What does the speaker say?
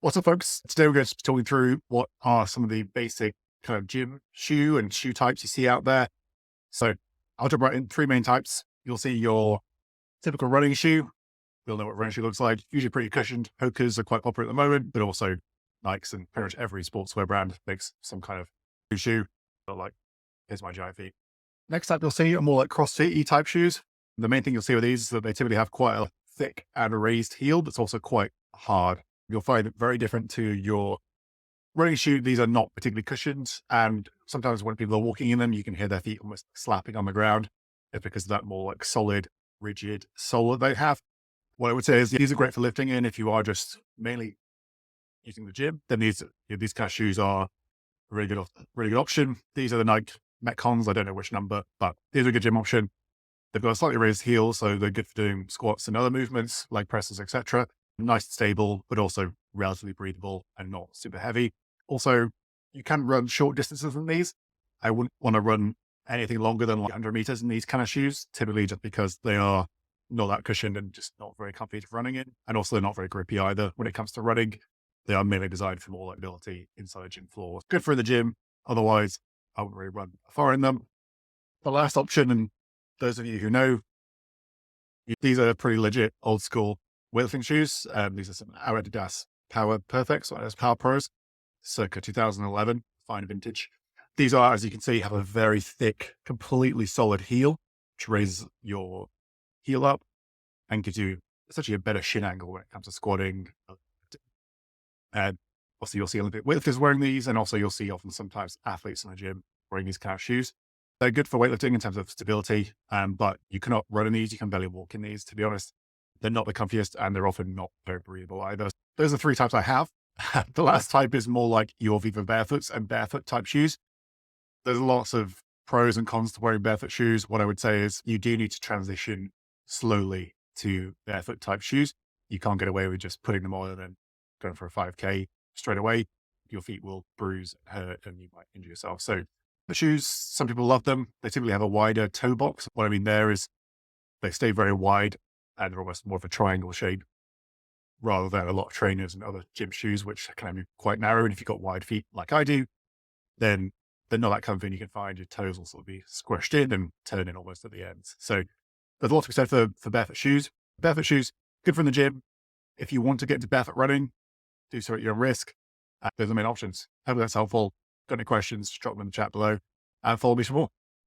What's up, folks? Today we're going to be talking through what are some of the basic kind of gym shoe and shoe types you see out there. So I'll jump right in. Three main types. You'll see your typical running shoe. You'll know what running shoe looks like. Usually pretty cushioned. Hoka's are quite popular at the moment, but also Nikes and pretty much every sportswear brand makes some kind of shoe. But like, here's my giant feet. Next up, you'll see are more like CrossFit type shoes. The main thing you'll see with these is that they typically have quite a thick and raised heel that's also quite hard. You'll find it very different to your running shoe. These are not particularly cushioned. And sometimes when people are walking in them, you can hear their feet almost slapping on the ground. It's because of that more like solid, rigid sole that they have. What I would say is these are great for lifting in. If you are just mainly using the gym, then these kind of shoes are a really good option. These are the Nike Metcons. I don't know which number, but these are a good gym option. They've got a slightly raised heel, so they're good for doing squats and other movements, leg presses, etc. Nice and stable, but also relatively breathable and not super heavy. Also, you can run short distances in these. I wouldn't want to run anything longer than like 100 meters in these kind of shoes, typically just because they are not that cushioned and just not very comfy to running in. And also they're not very grippy either. When it comes to running, they are mainly designed for more like ability inside a gym floor. Good for the gym. Otherwise, I wouldn't really run far in them. The last option, and those of you who know, these are pretty legit old school weightlifting shoes. These are some Adidas Power Perfects, or Adidas Power Pros, circa 2011, fine vintage. These are, as you can see, have a very thick, completely solid heel, which raises your heel up and gives you essentially a better shin angle when it comes to squatting. And also you'll see Olympic weightlifters wearing these, and also you'll see often sometimes athletes in the gym wearing these kind of shoes. They're good for weightlifting in terms of stability, but you cannot run in these. You can barely walk in these, to be honest. They're not the comfiest, and they're often not very breathable either. Those are three types I have. The last type is more like your Viva Barefoots and barefoot type shoes. There's lots of pros and cons to wearing barefoot shoes. What I would say is you do need to transition slowly to barefoot type shoes. You can't get away with just putting them on and then going for a 5K straight away. Your feet will bruise and hurt, and you might injure yourself. So the shoes, some people love them. They typically have a wider toe box. What I mean there is they stay very wide and they're almost more of a triangle shape rather than a lot of trainers and other gym shoes, which can be quite narrow. And if you've got wide feet like I do, then they're not that comfy, and you can find your toes will sort of be squished in and turn in almost at the ends. So there's a lot to be said for barefoot shoes. Barefoot shoes, good for in the gym. If you want to get into barefoot running, do so at your own risk. Those are the main options. Hope that's helpful. Got any questions, drop them in the chat below and follow me for more.